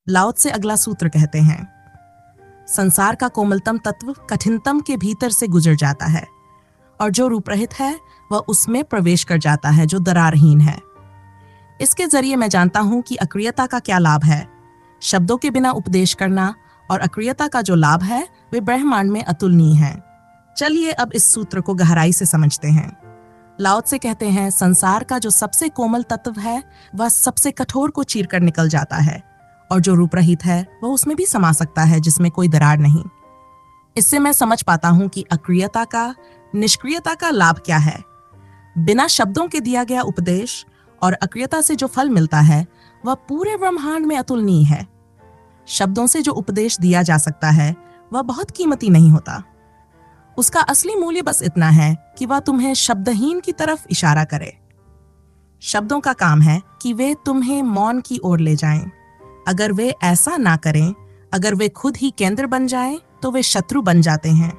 लाओ त्से अगला सूत्र कहते हैं, संसार का कोमलतम तत्व कठिनतम के भीतर से गुजर जाता है और जो रूपरहित है वह उसमें प्रवेश कर जाता है जो दरारहीन है। इसके जरिए मैं जानता हूं कि अक्रियता का क्या लाभ है। शब्दों के बिना उपदेश करना और अक्रियता का जो लाभ है वे ब्रह्मांड में अतुलनीय हैं। चलिए अब इस सूत्र को गहराई से समझते हैं। लाओ त्से कहते हैं, संसार का जो सबसे कोमल तत्व है वह सबसे कठोर को चीर कर निकल जाता है और जो रूपरहित है वह उसमें भी समा सकता है जिसमें कोई दरार नहीं। इससे मैं समझ पाता हूं कि अक्रियता का, निष्क्रियता का लाभ क्या है। बिना शब्दों के दिया गया उपदेश और अक्रियता से जो फल मिलता है वह पूरे ब्रह्मांड में अतुलनीय है। शब्दों से जो उपदेश दिया जा सकता है वह बहुत कीमती नहीं होता। उसका असली मूल्य बस इतना है कि वह तुम्हें शब्दहीन की तरफ इशारा करे। शब्दों का काम है कि वे तुम्हें मौन की ओर ले जाएं। अगर वे ऐसा ना करें, अगर वे खुद ही केंद्र बन जाएं, तो वे शत्रु बन जाते हैं।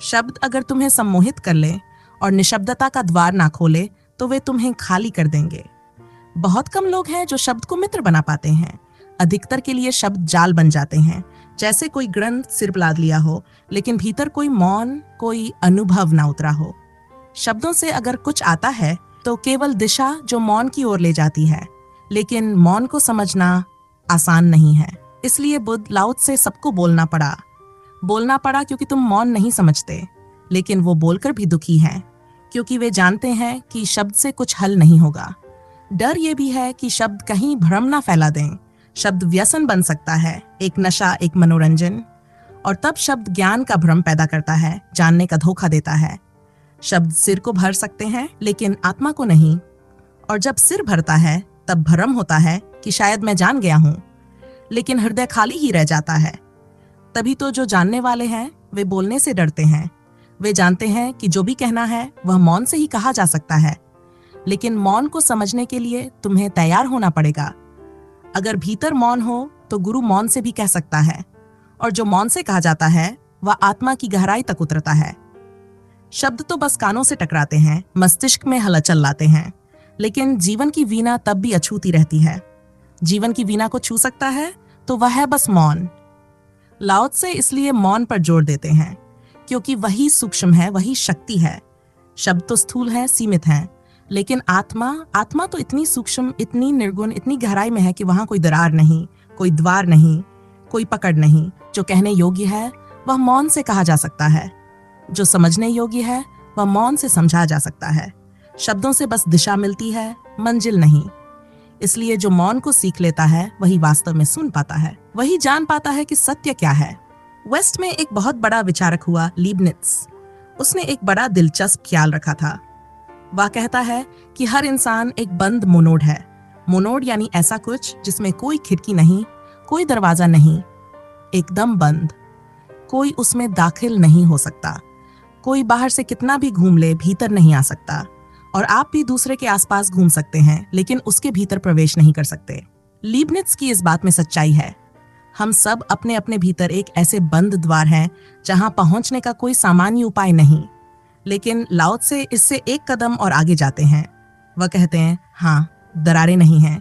शब्द अगर तुम्हें सम्मोहित कर ले और निशब्दता का द्वार ना खोले तो वे तुम्हें खाली कर देंगे। बहुत कम लोग हैं जो शब्द को मित्र बना पाते हैं। अधिकतर के लिए शब्द जाल बन जाते हैं, जैसे कोई ग्रंथ सिर पर लाद लिया हो लेकिन भीतर कोई मौन, कोई अनुभव ना उतरा हो। शब्दों से अगर कुछ आता है तो केवल दिशा जो मौन की ओर ले जाती है, लेकिन मौन को समझना आसान नहीं है। इसलिए बुद्ध, लाओ त्से सबको बोलना पड़ा क्योंकि तुम मौन नहीं समझते, लेकिन वो बोलकर भी दुखी हैं क्योंकि वे जानते हैं कि शब्द से कुछ हल नहीं होगा। डर ये भी है कि शब्द कहीं भ्रम ना फैला दें। शब्द व्यसन बन सकता है, एक नशा, एक मनोरंजन, और तब शब्द ज्ञान का भ्रम पैदा करता है, जानने का धोखा देता है। शब्द सिर को भर सकते हैं लेकिन आत्मा को नहीं, और जब सिर भरता है तब भ्रम होता है कि शायद मैं जान गया हूं, लेकिन हृदय खाली ही रह जाता है। तभी तो जो जानने वाले हैं वे बोलने से डरते हैं। वे जानते हैं कि जो भी कहना है वह मौन से ही कहा जा सकता है, लेकिन मौन को समझने के लिए तुम्हें तैयार होना पड़ेगा। अगर भीतर मौन हो तो गुरु मौन से भी कह सकता है, और जो मौन से कहा जाता है वह आत्मा की गहराई तक उतरता है। शब्द तो बस कानों से टकराते हैं, मस्तिष्क में हलचल लाते हैं, लेकिन जीवन की वीणा तब भी अछूती रहती है। जीवन की वीणा को छू सकता है तो वह है बस मौन। लाओ त्से इसलिए मौन पर जोर देते हैं क्योंकि वही सूक्ष्म है, वही शक्ति है। शब्द तो स्थूल है, सीमित है, लेकिन आत्मा तो इतनी सूक्ष्म, इतनी निर्गुण, इतनी गहराई में है कि वहां कोई दरार नहीं, कोई द्वार नहीं, कोई पकड़ नहीं। जो कहने योग्य है वह मौन से कहा जा सकता है, जो समझने योग्य है वह मौन से समझा जा सकता है। शब्दों से बस दिशा मिलती है, मंजिल नहीं। इसलिए जो मौन को सीख लेता है वही वास्तव में सुन पाता है, वही जान पाता है कि सत्य क्या है। वेस्ट में एक बहुत बड़ा विचारक हुआ, लीबनिट्ज। उसने एक बड़ा दिलचस्प ख्याल रखा था। वह कहता है कि हर इंसान एक बंद मोनोड है। मोनोड यानी ऐसा कुछ जिसमें कोई खिड़की नहीं, कोई दरवाजा नहीं, एकदम बंद। कोई उसमें दाखिल नहीं हो सकता। कोई बाहर से कितना भी घूम ले भीतर नहीं आ सकता, और आप भी दूसरे के आसपास घूम सकते हैं लेकिन उसके भीतर प्रवेश नहीं कर सकते। लीबनिट्ज की इस बात में सच्चाई है। हम सब अपने अपने भीतर एक ऐसे बंद द्वार हैं जहां पहुंचने का कोई सामान्य उपाय नहीं। लेकिन लाओ त्से इससे एक कदम और आगे जाते हैं। वह कहते हैं, हाँ, दरारें नहीं हैं,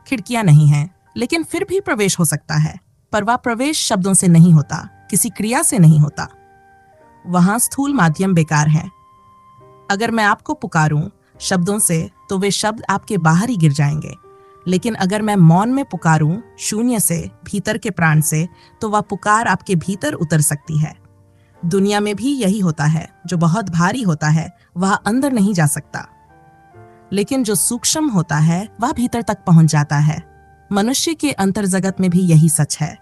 खिड़कियां नहीं हैं, लेकिन फिर भी प्रवेश हो सकता है। पर वह प्रवेश शब्दों से नहीं होता, किसी क्रिया से नहीं होता। वहां स्थूल माध्यम बेकार है। अगर मैं आपको पुकारूं शब्दों से तो वे शब्द आपके बाहर ही गिर जाएंगे, लेकिन अगर मैं मौन में पुकारूं शून्य से, भीतर के प्राण से, तो वह पुकार आपके भीतर उतर सकती है। दुनिया में भी यही होता है। जो बहुत भारी होता है वह अंदर नहीं जा सकता, लेकिन जो सूक्ष्म होता है वह भीतर तक पहुंच जाता है। मनुष्य के अंतर जगत में भी यही सच है।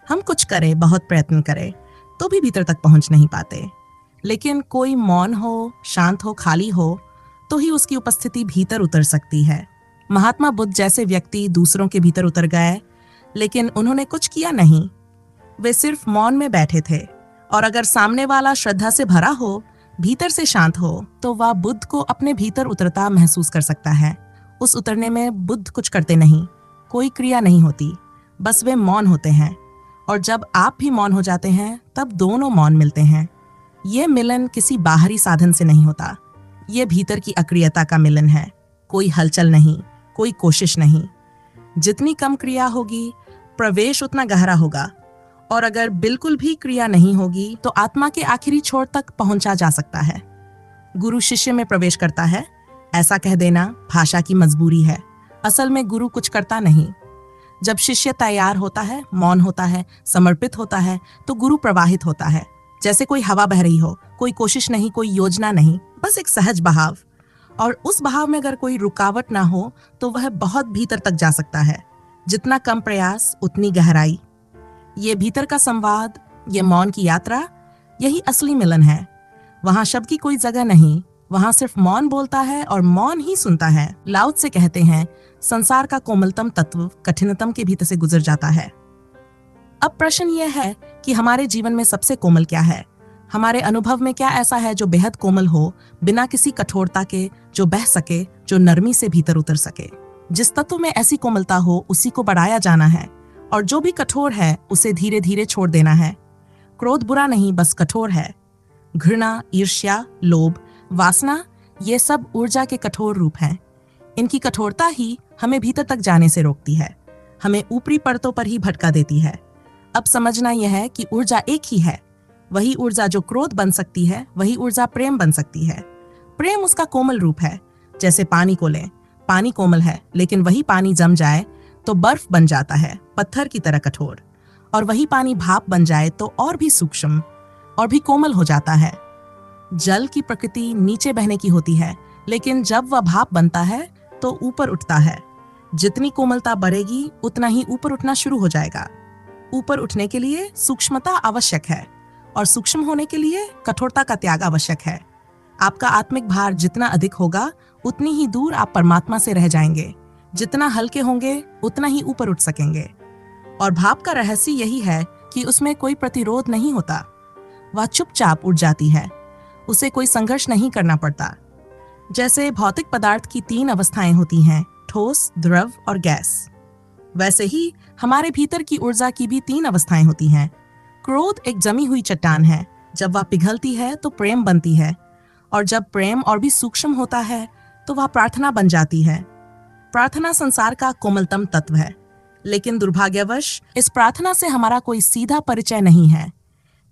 हम कुछ करें, बहुत प्रयत्न करें, तो भी भीतर तक पहुंच नहीं पाते। लेकिन कोई मौन हो, शांत हो, खाली हो, तो ही उसकी उपस्थिति भीतर उतर सकती है। महात्मा बुद्ध जैसे व्यक्ति दूसरों के भीतर उतर गए, लेकिन उन्होंने कुछ किया नहीं। वे सिर्फ मौन में बैठे थे, और अगर सामने वाला श्रद्धा से भरा हो, भीतर से शांत हो, तो वह बुद्ध को अपने भीतर उतरता महसूस कर सकता है। उस उतरने में बुद्ध कुछ करते नहीं, कोई क्रिया नहीं होती, बस वे मौन होते हैं। और जब आप भी मौन हो जाते हैं तब दोनों मौन मिलते हैं। ये मिलन किसी बाहरी साधन से नहीं होता, ये भीतर की अक्रियता का मिलन है। कोई हलचल नहीं, कोई कोशिश नहीं। जितनी कम क्रिया होगी प्रवेश उतना गहरा होगा। और अगर बिल्कुल भी क्रिया नहीं होगी तो आत्मा के आखिरी छोर तक पहुंचा जा सकता है। गुरु शिष्य में प्रवेश करता है, ऐसा कह देना भाषा की मजबूरी है। असल में गुरु कुछ करता नहीं। जब शिष्य तैयार होता है, मौन होता है, समर्पित होता है, तो गुरु प्रवाहित होता है, जैसे कोई हवा बह रही हो। कोई कोशिश नहीं, कोई योजना नहीं, बस एक सहज बहाव। और उस बहाव में अगर कोई रुकावट ना हो तो वह बहुत भीतर तक जा सकता है। जितना कम प्रयास उतनी गहराई। ये भीतर का संवाद, ये मौन की यात्रा, यही असली मिलन है। वहां शब्द की कोई जगह नहीं, वहां सिर्फ मौन बोलता है और मौन ही सुनता है। लाउत से कहते हैं, संसार का कोमलतम तत्व कठिनतम के भीतर से गुजर जाता है। अब प्रश्न यह है कि हमारे जीवन में सबसे कोमल क्या है? हमारे अनुभव में क्या ऐसा है जो बेहद कोमल हो, बिना किसी कठोरता के, जो बह सके, जो नरमी से भीतर उतर सके? जिस तत्व में ऐसी कोमलता हो उसी को बढ़ाया जाना है, और जो भी कठोर है उसे धीरे धीरे छोड़ देना है। क्रोध बुरा नहीं, बस कठोर है। घृणा, ईर्ष्या, लोभ, वासना, ये सब ऊर्जा के कठोर रूप हैं। इनकी कठोरता ही हमें भीतर तक जाने से रोकती है, हमें ऊपरी परतों पर ही भटका देती है। अब समझना यह है कि ऊर्जा एक ही है। वही ऊर्जा जो क्रोध बन सकती है, वही ऊर्जा प्रेम बन सकती है। प्रेम उसका कोमल रूप है। जैसे पानी को लें, पानी कोमल है, लेकिन वही पानी जम जाए तो बर्फ बन जाता है, पत्थर की तरह कठोर। और वही पानी भाप बन जाए तो और भी सूक्ष्म और भी कोमल हो जाता है। जल की प्रकृति नीचे बहने की होती है, लेकिन जब वह भाप बनता है तो ऊपर उठता है। जितनी कोमलता बढ़ेगी उतना ही ऊपर उठना शुरू हो जाएगा। ऊपर उठने के लिए सूक्ष्मता आवश्यक है, और सूक्ष्म होने के लिए कठोरता का त्याग आवश्यक है। आपका आत्मिक भार जितना अधिक होगा उतनी ही दूर आप परमात्मा से रह जाएंगे। जितना हल्के होंगे उतना ही ऊपर उठ सकेंगे। और भाप का रहस्य यही है कि उसमें कोई प्रतिरोध नहीं होता। वह चुपचाप उठ जाती है, उसे कोई संघर्ष नहीं करना पड़ता। जैसे भौतिक पदार्थ की 3 अवस्थाएं होती हैं, ठोस, द्रव और गैस, वैसे ही हमारे भीतर की ऊर्जा की भी 3 अवस्थाएं होती हैं। क्रोध एक जमी हुई चट्टान है। जब वह पिघलती है तो प्रेम बनती है, और जब प्रेम और भी सूक्ष्म होता है तो वह प्रार्थना बन जाती है। प्रार्थना संसार का कोमलतम तत्व है, लेकिन दुर्भाग्यवश इस प्रार्थना से हमारा कोई सीधा परिचय नहीं है।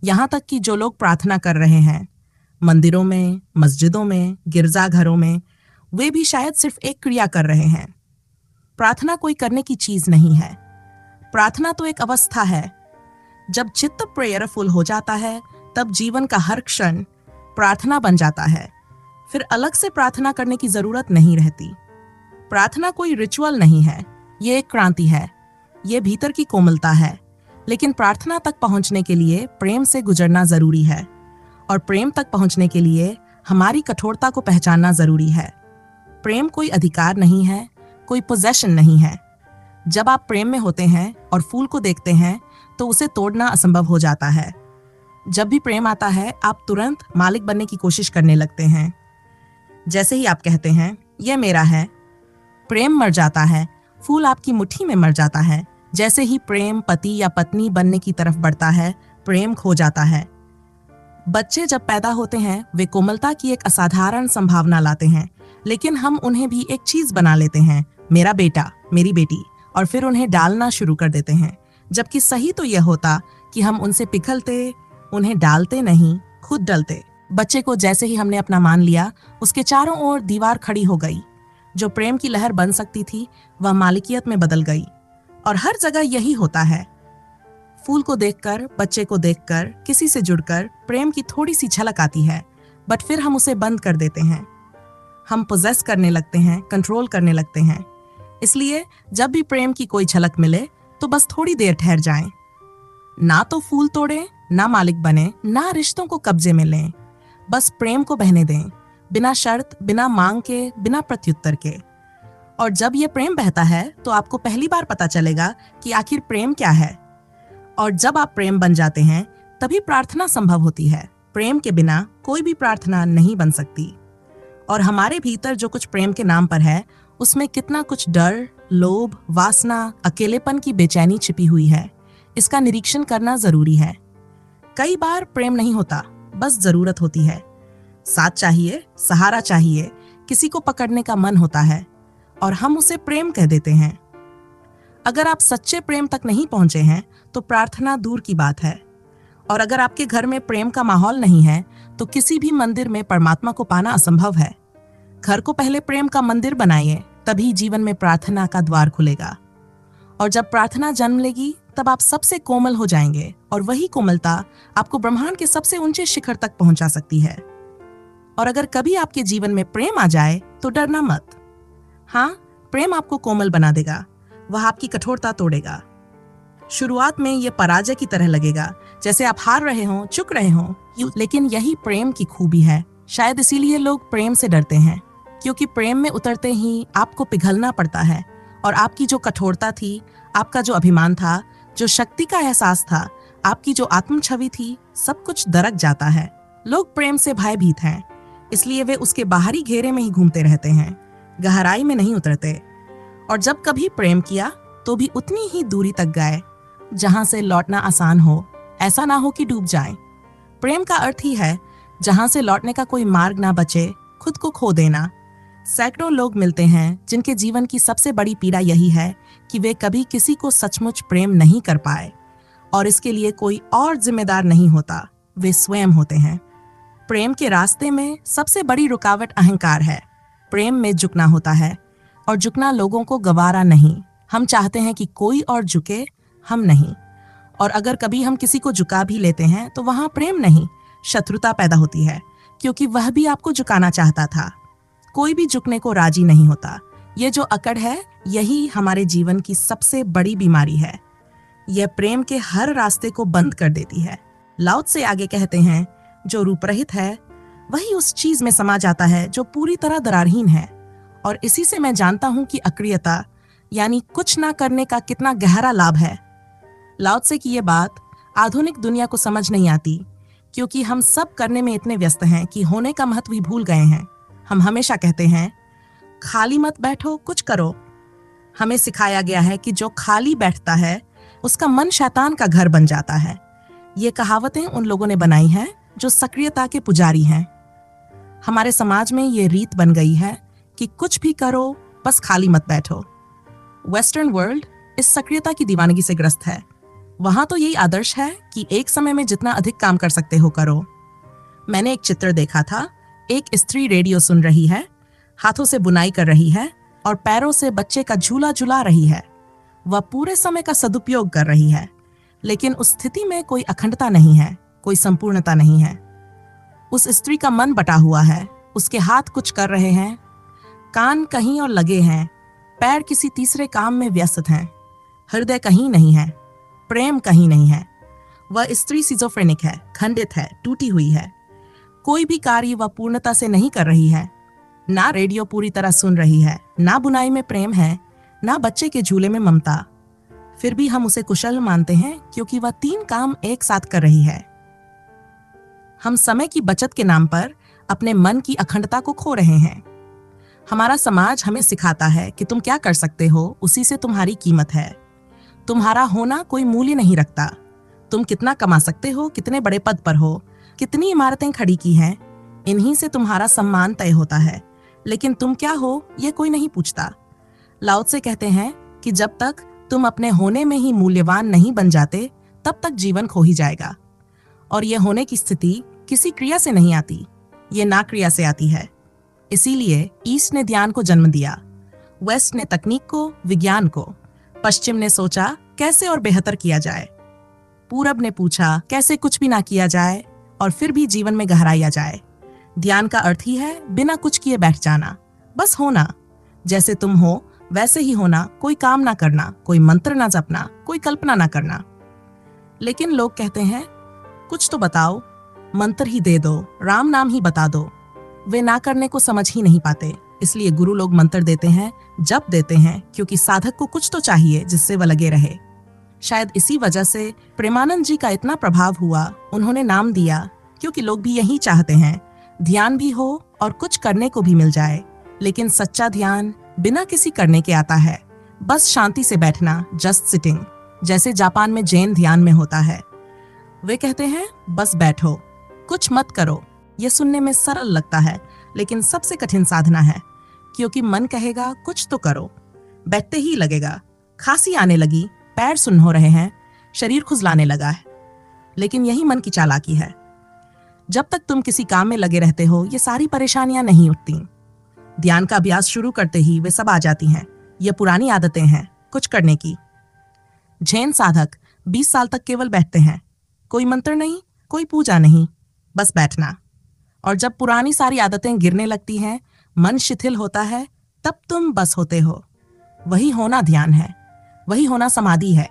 यहाँ तक कि जो लोग प्रार्थना कर रहे हैं मंदिरों में, मस्जिदों में, गिरजाघरों में, वे भी शायद सिर्फ एक क्रिया कर रहे हैं। प्रार्थना कोई करने की चीज नहीं है। प्रार्थना तो एक अवस्था है। जब चित्त प्रेयरफुल हो जाता है तब जीवन का हर क्षण प्रार्थना बन जाता है। फिर अलग से प्रार्थना करने की जरूरत नहीं रहती। प्रार्थना कोई रिचुअल नहीं है, ये एक क्रांति है, ये भीतर की कोमलता है। लेकिन प्रार्थना तक पहुंचने के लिए प्रेम से गुजरना जरूरी है, और प्रेम तक पहुंचने के लिए हमारी कठोरता को पहचानना जरूरी है। प्रेम कोई अधिकार नहीं है, कोई पोजेशन नहीं है। जब आप प्रेम में होते हैं और फूल को देखते हैं तो उसे तोड़ना असंभव हो जाता है। जब भी प्रेम आता है आप तुरंत मालिक बनने की कोशिश करने लगते हैं। जैसे ही आप कहते हैं यह मेरा है, प्रेम मर जाता है, फूल आपकी मुट्ठी में मर जाता है। जैसे ही प्रेम पति या पत्नी बनने की तरफ बढ़ता है, प्रेम खो जाता है। बच्चे जब पैदा होते हैं वे कोमलता की एक असाधारण संभावना लाते हैं, लेकिन हम उन्हें भी एक चीज बना लेते हैं, मेरा बेटा, मेरी बेटी, और फिर उन्हें डालना शुरू कर देते हैं। जबकि सही तो यह होता कि हम उनसे पिघलते, उन्हें डालते नहीं, खुद डलते। बच्चे को जैसे ही हमने अपना मान लिया, उसके चारों ओर दीवार खड़ी हो गई। जो प्रेम की लहर बन सकती थी वह मालिकियत में बदल गई। और हर जगह यही होता है। फूल को देखकर, बच्चे को देखकर, किसी से जुड़कर प्रेम की थोड़ी सी झलक आती है, बट फिर हम उसे बंद कर देते हैं। हम पोजेस करने लगते हैं, कंट्रोल करने लगते हैं। इसलिए जब भी प्रेम की कोई झलक मिले तो बस थोड़ी देर ठहर जाएं। ना तो फूल तोड़ें, ना मालिक बने, ना रिश्तों को कब्जे में लें। बस प्रेम को बहने दें, बिना शर्त, बिना मांग के, बिना प्रत्युत्तर के। और जब ये प्रेम बहता है तो आपको पहली बार पता चलेगा कि आखिर प्रेम क्या है। और जब आप प्रेम बन जाते हैं तभी प्रार्थना संभव होती है। प्रेम के बिना कोई भी प्रार्थना नहीं बन सकती। और हमारे भीतर जो कुछ प्रेम के नाम पर है उसमें कितना कुछ डर, लोभ, वासना, अकेलेपन की बेचैनी छिपी हुई है। इसका निरीक्षण करना जरूरी है। कई बार प्रेम नहीं होता, बस जरूरत होती है। साथ चाहिए, सहारा चाहिए, किसी को पकड़ने का मन होता है और हम उसे प्रेम कह देते हैं। अगर आप सच्चे प्रेम तक नहीं पहुंचे हैं तो प्रार्थना दूर की बात है। और अगर आपके घर में प्रेम का माहौल नहीं है तो किसी भी मंदिर में परमात्मा को पाना असंभव है। घर को पहले प्रेम का मंदिर बनाइए, तभी जीवन में प्रार्थना का द्वार खुलेगा। और जब प्रार्थना जन्म लेगी तब आप सबसे कोमल हो जाएंगे, और वही कोमलता आपको ब्रह्मांड के सबसे ऊंचे शिखर तक पहुंचा सकती है। और अगर कभी आपके जीवन में प्रेम आ जाए तो डरना मत। हाँ, प्रेम आपको कोमल बना देगा, वह आपकी कठोरता तोड़ेगा। शुरुआत में यह पराजय की तरह लगेगा, जैसे आप हार रहे हों, चुक रहे हों, लेकिन यही प्रेम की खूबी है। शायद इसीलिए लोग प्रेम से डरते हैं, क्योंकि प्रेम में उतरते ही आपको पिघलना पड़ता है, और आपकी जो कठोरता थी, आपका जो अभिमान था, जो शक्ति का एहसास था, आपकी जो आत्म छवि थी, सब कुछ दरक जाता है। लोग प्रेम से भयभीत हैं, इसलिए वे उसके बाहरी घेरे में ही घूमते रहते हैं, गहराई में नहीं उतरते। और जब कभी प्रेम किया तो भी उतनी ही दूरी तक गए जहां से लौटना आसान हो, ऐसा ना हो कि डूब जाएं। प्रेम का अर्थ ही है जहां से लौटने का कोई मार्ग ना बचे, खुद को खो देना। सैकड़ों लोग मिलते हैं जिनके जीवन की सबसे बड़ी पीड़ा यही है कि वे कभी किसी को सचमुच प्रेम नहीं कर पाए, और इसके लिए कोई और जिम्मेदार नहीं होता, वे स्वयं होते हैं। प्रेम के रास्ते में सबसे बड़ी रुकावट अहंकार है। प्रेम में झुकना होता है, और झुकना लोगों को गवारा नहीं। हम चाहते हैं कि कोई और झुके, हम नहीं। और अगर कभी हम किसी को झुका भी लेते हैं तो वहां प्रेम नहीं, शत्रुता पैदा होती है, क्योंकि वह भी आपको झुकाना चाहता था। कोई भी झुकने को राजी नहीं होता। ये जो अकड़ है, यही हमारे जीवन की सबसे बड़ी बीमारी है। यह प्रेम के हर रास्ते को बंद कर देती है। लाओ त्से आगे कहते हैं, जो रूपरहित है वही उस चीज में समा जाता है जो पूरी तरह दरारहीन है। और इसी से मैं जानता हूं कि अक्रियता यानी कुछ ना करने का कितना गहरा लाभ है। लाओ त्से की ये बात आधुनिक दुनिया को समझ नहीं आती, क्योंकि हम सब करने में इतने व्यस्त हैं कि होने का महत्व ही भूल गए हैं। हम हमेशा कहते हैं, खाली मत बैठो, कुछ करो। हमें सिखाया गया है कि जो खाली बैठता है उसका मन शैतान का घर बन जाता है। ये कहावतें उन लोगों ने बनाई हैं जो सक्रियता के पुजारी हैं। हमारे समाज में ये रीत बन गई है कि कुछ भी करो, बस खाली मत बैठो। वेस्टर्न वर्ल्ड इस सक्रियता की दीवानगी से ग्रस्त है। वहां तो यही आदर्श है कि एक समय में जितना अधिक काम कर सकते हो करो। मैंने एक चित्र देखा था, एक स्त्री रेडियो सुन रही है, हाथों से बुनाई कर रही है और पैरों से बच्चे का झूला झुला रही है। वह पूरे समय का सदुपयोग कर रही है, लेकिन उस स्थिति में कोई अखंडता नहीं है, कोई संपूर्णता नहीं है। उस स्त्री का मन बटा हुआ है, उसके हाथ कुछ कर रहे हैं, कान कहीं और लगे हैं, पैर किसी तीसरे काम में व्यस्त हैं, हृदय कहीं नहीं है, प्रेम कहीं नहीं है। वह स्त्री सिजोफ्रेनिक है, खंडित है, टूटी हुई है। कोई भी कार्य वह पूर्णता से नहीं कर रही है। ना रेडियो पूरी तरह सुन रही है, ना बुनाई में प्रेम है, ना बच्चे के झूले में ममता। फिर भी हम उसे कुशल मानते हैं, क्योंकि वह 3 काम एक साथ कर रही है। हम समय की बचत के नाम पर अपने मन की अखंडता को खो रहे हैं। हमारा समाज हमें सिखाता है कि तुम क्या कर सकते हो, उसी से तुम्हारी कीमत है। तुम्हारा होना कोई मूल्य नहीं रखता। तुम कितना कमा सकते हो, कितने बड़े पद पर हो, कितनी इमारतें खड़ी की हैं, इन्हीं से तुम्हारा सम्मान तय होता है। लेकिन तुम क्या हो, ये कोई नहीं पूछता। लाओ त्से कहते हैं कि जब तक तुम अपने होने में ही मूल्यवान नहीं बन जाते, तब तक जीवन खो ही जाएगा। और यह होने की स्थिति किसी क्रिया से नहीं आती, ये ना क्रिया से आती है। इसीलिए ईस्ट ने ध्यान को जन्म दिया, वेस्ट ने तकनीक को, विज्ञान को, पश्चिम ने सोचा कैसे और बेहतर किया जाए, पूरब ने पूछा कैसे कुछ भी ना किया जाए और फिर भी जीवन में गहराई आ जाए। ध्यान का अर्थ ही है बिना कुछ किए बैठ जाना, बस होना। जैसे तुम हो वैसे ही होना, कोई काम ना करना, कोई मंत्र ना जपना, कोई कल्पना ना करना। लेकिन लोग कहते हैं, कुछ तो बताओ, मंत्र ही दे दो, राम नाम ही बता दो। वे ना करने को समझ ही नहीं पाते, इसलिए गुरु लोग मंत्र देते हैं, जप देते हैं, क्योंकि साधक को कुछ तो चाहिए जिससे वह लगे रहे। शायद इसी वजह से प्रेमानंद जी का इतना प्रभाव हुआ, उन्होंने नाम दिया, क्योंकि लोग भी यही चाहते हैं, ध्यान भी हो और कुछ करने को भी मिल जाए। लेकिन सच्चा ध्यान बिना किसी करने के आता है, बस शांति से बैठना, जस्ट सिटिंग, जैसे जापान में जैन ध्यान में होता है। वे कहते हैं, बस बैठो, कुछ मत करो। यह सुनने में सरल लगता है, लेकिन सबसे कठिन साधना है, क्योंकि मन कहेगा कुछ तो करो, बैठते ही लगेगा, खांसी आने लगी, पैर सुन्न हो रहे हैं, शरीर खुजलाने लगा है। लेकिन यही मन की चालाकी है। जब तक तुम किसी काम में लगे रहते हो, ये सारी परेशानियां नहीं उठती। ध्यान का अभ्यास शुरू करते ही वे सब आ जाती हैं। ये पुरानी आदतें हैं कुछ करने की। जैन साधक 20 साल तक केवल बैठते हैं, कोई मंत्र नहीं, कोई पूजा नहीं, बस बैठना। और जब पुरानी सारी आदतें गिरने लगती हैं, मन शिथिल होता है, तब तुम बस होते हो। वही होना ध्यान है, वही होना समाधि है।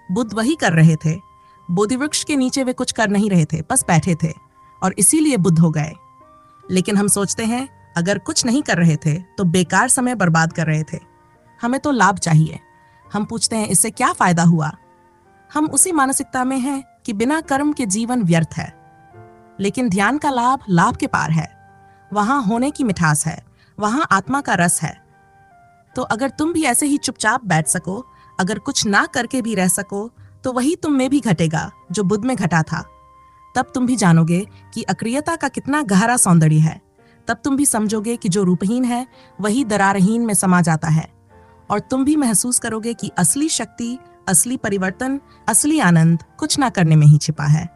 बुद्ध वही कर रहे थे। बोधि वृक्ष के नीचे वे कुछ कर नहीं रहे थे, बस बैठे थे, और इसीलिए बुद्ध हो गए। लेकिन हम सोचते हैं अगर कुछ नहीं कर रहे थे तो बेकार समय बर्बाद कर रहे थे, हमें तो लाभ चाहिए। हम पूछते हैं इससे क्या फायदा हुआ। हम उसी मानसिकता में हैं कि बिना कर्म के जीवन व्यर्थ है। लेकिन ध्यान का लाभ लाभ के पार है। वहां होने की मिठास है, वहां आत्मा का रस है। तो अगर तुम भी ऐसे ही चुपचाप बैठ सको, अगर कुछ ना करके भी रह सको, तो वही तुम में भी घटेगा जो बुद्ध में घटा था। तब तुम भी जानोगे कि अक्रियता का कितना गहरा सौंदर्य है। तब तुम भी समझोगे कि जो रूपहीन है वही दरारहीन में समा जाता है। और तुम भी महसूस करोगे कि असली शक्ति, असली परिवर्तन, असली आनंद कुछ ना करने में ही छिपा है।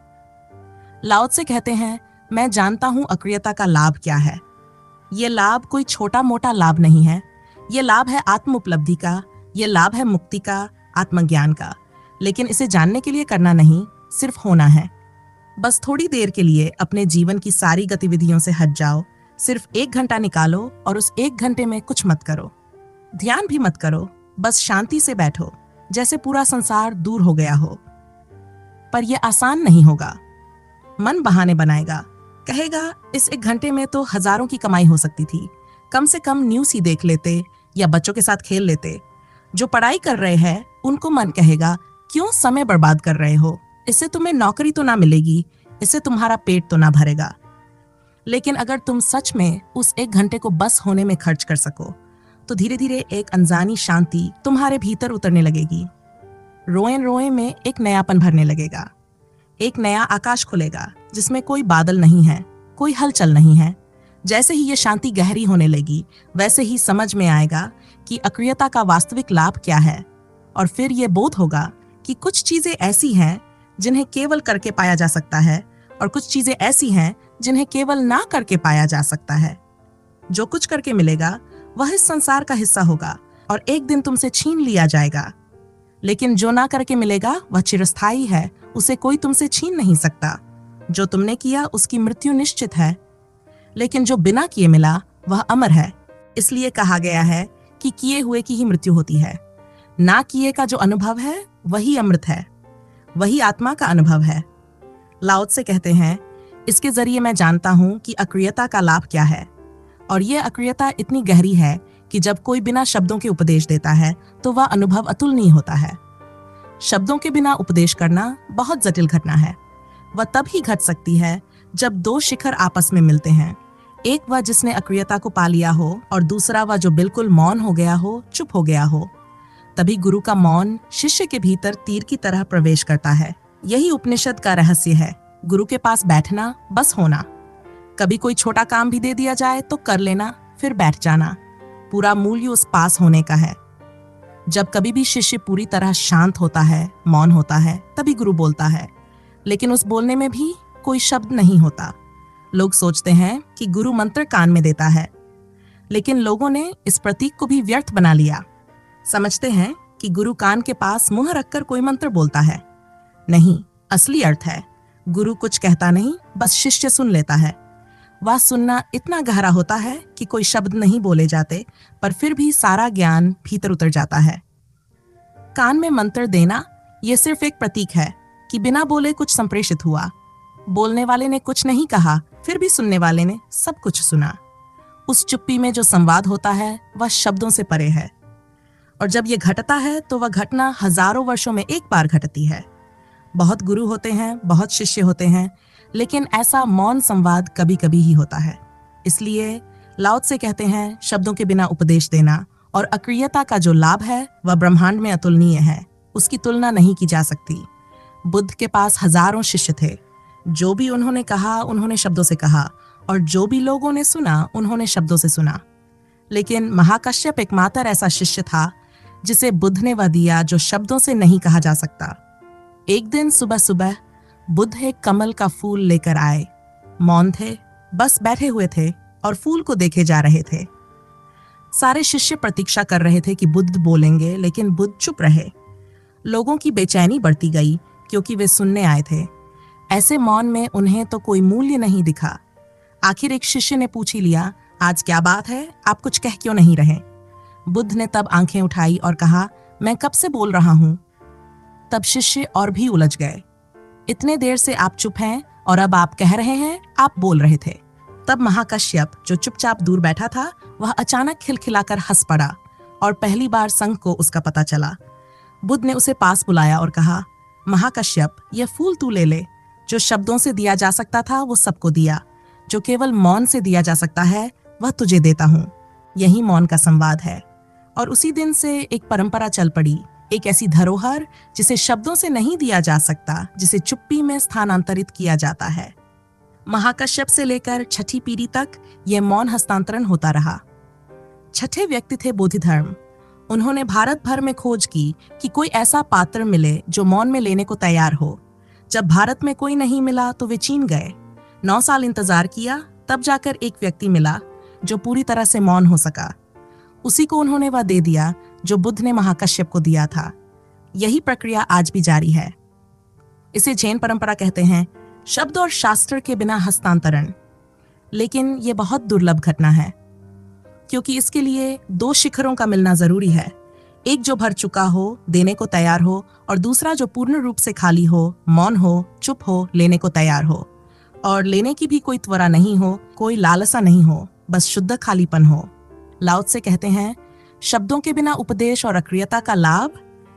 लाओ त्से कहते हैं, मैं जानता हूं अक्रियता का लाभ क्या है। ये लाभ कोई छोटा मोटा लाभ नहीं है। ये लाभ है आत्म उपलब्धि का, ये लाभ है मुक्ति का, आत्मज्ञान का। लेकिन इसे जानने के लिए करना नहीं, सिर्फ होना है। बस थोड़ी देर के लिए अपने जीवन की सारी गतिविधियों से हट जाओ, सिर्फ 1 घंटा निकालो और उस 1 घंटे में कुछ मत करो, ध्यान भी मत करो, बस शांति से बैठो, जैसे पूरा संसार दूर हो गया हो। पर यह आसान नहीं होगा। मन बहाने बनाएगा, कहेगा इस 1 घंटे में तो हजारों की कमाई हो सकती थी, कम से कम न्यूज़ ही देख लेते या बच्चों के साथ खेल लेते। जो पढ़ाई कर रहे हैं उनको मन कहेगा क्यों समय बर्बाद कर रहे हो, इससे तुम्हें नौकरी तो ना मिलेगी, इससे तुम्हारा पेट तो ना भरेगा। लेकिन अगर तुम सच में उस 1 घंटे को बस होने में खर्च कर सको, तो धीरे धीरे एक अनजानी शांति तुम्हारे भीतर उतरने लगेगी। रोए रोए में एक नयापन भरने लगेगा। एक नया आकाश खुलेगा जिसमें कोई बादल नहीं है, कोई हलचल नहीं है। जैसे ही ये शांति गहरी होने लगी, वैसे ही समझ में आएगा कि अक्रियता का वास्तविक लाभ क्या है। और फिर ये बोध होगा कि कुछ चीजें ऐसी हैं जिन्हें केवल करके पाया जा सकता है, और कुछ चीजें ऐसी हैं जिन्हें केवल ना करके पाया जा सकता है। जो कुछ करके मिलेगा वह इस संसार का हिस्सा होगा और एक दिन तुमसे छीन लिया जाएगा। लेकिन जो ना करके मिलेगा वह चिरस्थायी है, उसे कोई तुमसे छीन नहीं सकता। जो तुमने किया उसकी मृत्यु निश्चित है, लेकिन जो बिना किए मिला वह अमर है। इसलिए कहा गया है कि किए हुए की ही मृत्यु होती है। ना किए का जो अनुभव है वही अमृत है, वही आत्मा का अनुभव है। लाओ त्से कहते हैं, इसके जरिए मैं जानता हूं कि अक्रियता का लाभ क्या है। और यह अक्रियता इतनी गहरी है कि जब कोई बिना शब्दों के उपदेश देता है तो वह अनुभव अतुलनीय होता है। शब्दों के बिना उपदेश करना बहुत जटिल घटना है। वह तब ही घट सकती है जब 2 शिखर आपस में मिलते हैं। एक वह जिसने अक्रियता को पा लिया हो, और दूसरा वह जो बिल्कुल मौन हो गया हो, चुप हो गया हो। तभी गुरु का मौन शिष्य के भीतर तीर की तरह प्रवेश करता है। यही उपनिषद का रहस्य है। गुरु के पास बैठना, बस होना। कभी कोई छोटा काम भी दे दिया जाए तो कर लेना, फिर बैठ जाना। पूरा मूल्य उस पास होने का है। जब कभी भी शिष्य पूरी तरह शांत होता है, मौन होता है, तभी गुरु बोलता है। लेकिन उस बोलने में भी कोई शब्द नहीं होता। लोग सोचते हैं कि गुरु मंत्र कान में देता है, लेकिन लोगों ने इस प्रतीक को भी व्यर्थ बना लिया। समझते हैं कि गुरु कान के पास मुंह रखकर कोई मंत्र बोलता है। नहीं, असली अर्थ है गुरु कुछ कहता नहीं, बस शिष्य सुन लेता है। वह सुनना इतना गहरा होता है कि कोई शब्द नहीं बोले जाते, पर फिर भी सारा ज्ञान भीतर उतर जाता है। कान में मंत्र देना यह सिर्फ एक प्रतीक है कि बिना बोले कुछ संप्रेषित हुआ। बोलने वाले ने कुछ नहीं कहा, फिर भी सुनने वाले ने सब कुछ सुना। उस चुप्पी में जो संवाद होता है वह शब्दों से परे है। और जब यह घटता है तो वह घटना हजारों वर्षों में एक बार घटती है। बहुत गुरु होते हैं, बहुत शिष्य होते हैं, लेकिन ऐसा मौन संवाद कभी कभी ही होता है। इसलिए लाओ त्से कहते हैं, शब्दों के बिना उपदेश देना और अक्रियता का जो लाभ है वह ब्रह्मांड में अतुलनीय है। उसकी तुलना नहीं की जा सकती। बुद्ध के पास हजारों शिष्य थे। जो भी उन्होंने कहा उन्होंने शब्दों से कहा, और जो भी लोगों ने सुना उन्होंने शब्दों से सुना। लेकिन महाकश्यप एकमात्र ऐसा शिष्य था जिसे बुद्ध ने वह दिया जो शब्दों से नहीं कहा जा सकता। एक दिन सुबह सुबह बुद्ध एक कमल का फूल लेकर आए। मौन थे, बस बैठे हुए थे और फूल को देखे जा रहे थे। सारे शिष्य प्रतीक्षा कर रहे थे कि बुद्ध बोलेंगे, लेकिन बुद्ध चुप रहे। लोगों की बेचैनी बढ़ती गई क्योंकि वे सुनने आए थे। ऐसे मौन में उन्हें तो कोई मूल्य नहीं दिखा। आखिर एक शिष्य ने पूछ ही लिया, आज क्या बात है, आप कुछ कह क्यों नहीं रहे? बुद्ध ने तब आंखें उठाई और कहा, मैं कब से बोल रहा हूं। तब शिष्य और भी उलझ गए। इतने देर से आप चुप हैं और अब आप कह रहे हैं आप बोल रहे थे। तब महाकश्यप, जो चुपचाप दूर बैठा था, वह अचानक खिलखिलाकर हंस पड़ा और पहली बार संघ को उसका पता चला। बुद्ध ने उसे पास बुलाया और कहा, महाकश्यप, यह फूल तू ले ले। जो शब्दों से दिया जा सकता था वो सबको दिया, जो केवल मौन से दिया जा सकता है वह तुझे देता हूं। यही मौन का संवाद है। और उसी दिन से एक परंपरा चल पड़ी, एक ऐसी धरोहर जिसे शब्दों से नहीं दिया जा सकता, जिसे चुप्पी में स्थानांतरित किया जाता है। महाकश्यप से लेकर छठी पीढ़ी तक यह मौन हस्तांतरण होता रहा। छठे व्यक्ति थे बोधिधर्म। उन्होंने भारत भर में खोज की कि कोई ऐसा पात्र मिले जो मौन में लेने को तैयार हो। जब भारत में कोई नहीं मिला तो वे चीन गए। 9 साल इंतजार किया, तब जाकर एक व्यक्ति मिला जो पूरी तरह से मौन हो सका। उसी को उन्होंने वह दे दिया जो बुद्ध ने महाकश्यप को दिया था। यही प्रक्रिया आज भी जारी है। इसे जैन परंपरा कहते हैं, शब्द और शास्त्र के बिना हस्तांतरण। लेकिन यह बहुत दुर्लभ घटना है, क्योंकि इसके लिए 2 शिखरों का मिलना जरूरी है। एक जो भर चुका हो, देने को तैयार हो, और दूसरा जो पूर्ण रूप से खाली हो, मौन हो, चुप हो, लेने को तैयार हो। और लेने की भी कोई त्वरा नहीं हो, कोई लालसा नहीं हो, बस शुद्ध खालीपन हो। लाओ त्से कहते हैं, शब्दों के बिना उपदेश और अक्रियता का लाभ,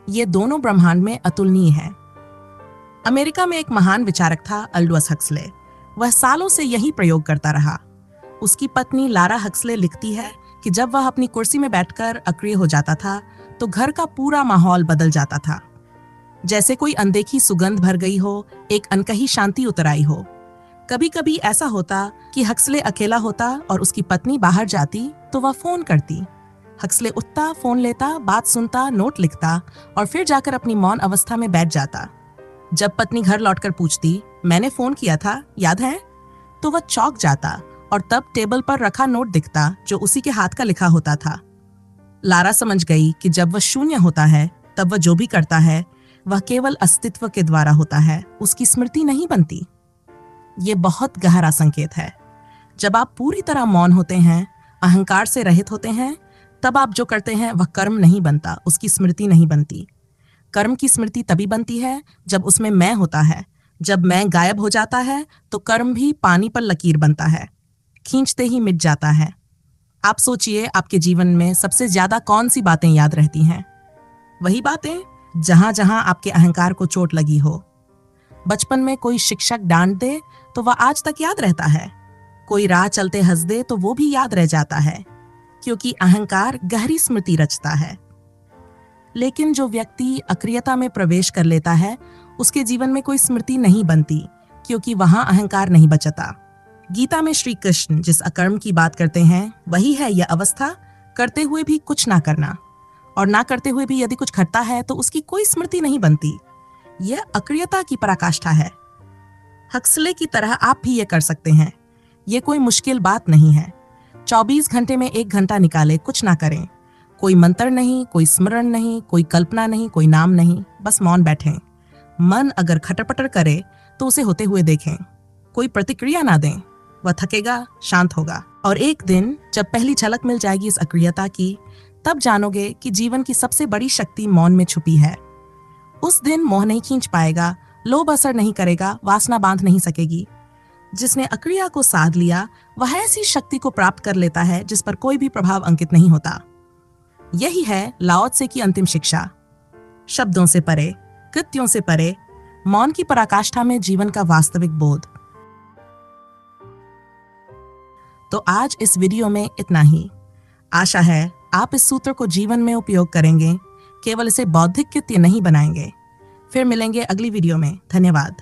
ये दोनों ब्रह्मांड में अतुलनीय है। अमेरिका में एक महान विचारक था, अल्डोस हक्सले। वह सालों से यही प्रयोग करता रहा। उसकी पत्नी लारा हक्सले लिखती है कि जब वह अपनी कुर्सी में बैठकर अक्रिय हो जाता था तो घर का पूरा माहौल बदल जाता था। जैसे कोई अनदेखी सुगंध भर गई हो, एक अनकही शांति उतर आई हो। कभी कभी ऐसा होता कि हक्सले अकेला होता और उसकी पत्नी बाहर जाती तो वह फोन करती। हक्सले उठता, फोन लेता, बात सुनता, नोट लिखता और फिर जाकर अपनी मौन अवस्था में बैठ जाता। जब पत्नी घर लौटकर पूछती, मैंने फोन किया था, याद है? तो वह चौंक जाता और तब टेबल पर रखा नोट दिखता जो उसी के हाथ का लिखा होता था। लारा समझ गई कि जब वह शून्य होता है तब वह जो भी करता है वह केवल अस्तित्व के द्वारा होता है, उसकी स्मृति नहीं बनती। ये बहुत गहरा संकेत है। जब आप पूरी तरह मौन होते हैं, अहंकार से रहित होते हैं, तब आप जो करते हैं वह कर्म नहीं बनता, उसकी स्मृति नहीं बनती। कर्म की स्मृति तभी बनती है जब उसमें मैं होता है। जब मैं गायब हो जाता है तो कर्म भी पानी पर लकीर बनता है, खींचते ही मिट जाता है। आप सोचिए, आपके जीवन में सबसे ज्यादा कौन सी बातें याद रहती हैं? वही बातें जहां जहां आपके अहंकार को चोट लगी हो। बचपन में कोई शिक्षक डांट दे तो वह आज तक याद रहता है। कोई राह चलते हंस दे तो वो भी याद रह जाता है, क्योंकि अहंकार गहरी स्मृति रचता है। लेकिन जो व्यक्ति अक्रियता में प्रवेश कर लेता है, उसके जीवन में कोई स्मृति नहीं बनती, क्योंकि वहां अहंकार नहीं बचता। गीता में श्री कृष्ण जिस अकर्म की बात करते हैं, वही है यह अवस्था, करते हुए भी कुछ ना करना, और ना करते हुए भी यदि कुछ घटता है तो उसकी कोई स्मृति नहीं बनती। यह अक्रियता की पराकाष्ठा है। हक्सले की तरह आप भी ये कर सकते हैं। ये कोई मुश्किल बात नहीं है। 24 घंटे में 1 घंटा निकाले, कुछ ना करें। कोई मंत्र नहीं, कोई स्मरण नहीं, कोई कल्पना नहीं, कोई नाम नहीं, बस मौन बैठें। मन अगर खटरपटर करे तो उसे होते हुए देखें। कोई प्रतिक्रिया ना दें, वह थकेगा, शांत होगा। और एक दिन जब पहली झलक मिल जाएगी इस अक्रियता की, तब जानोगे कि जीवन की सबसे बड़ी शक्ति मौन में छुपी है। उस दिन मोह नहीं खींच पाएगा, लोभ असर नहीं करेगा, वासना बांध नहीं सकेगी। जिसने अक्रिया को साध लिया वह ऐसी शक्ति को प्राप्त कर लेता है जिस पर कोई भी प्रभाव अंकित नहीं होता। यही है लाओ त्से की अंतिम शिक्षा। शब्दों से परे, कृत्यों से परे, मौन की पराकाष्ठा में जीवन का वास्तविक बोध। तो आज इस वीडियो में इतना ही। आशा है आप इस सूत्र को जीवन में उपयोग करेंगे, केवल इसे बौद्धिक कृत्य नहीं बनाएंगे। फिर मिलेंगे अगली वीडियो में। धन्यवाद।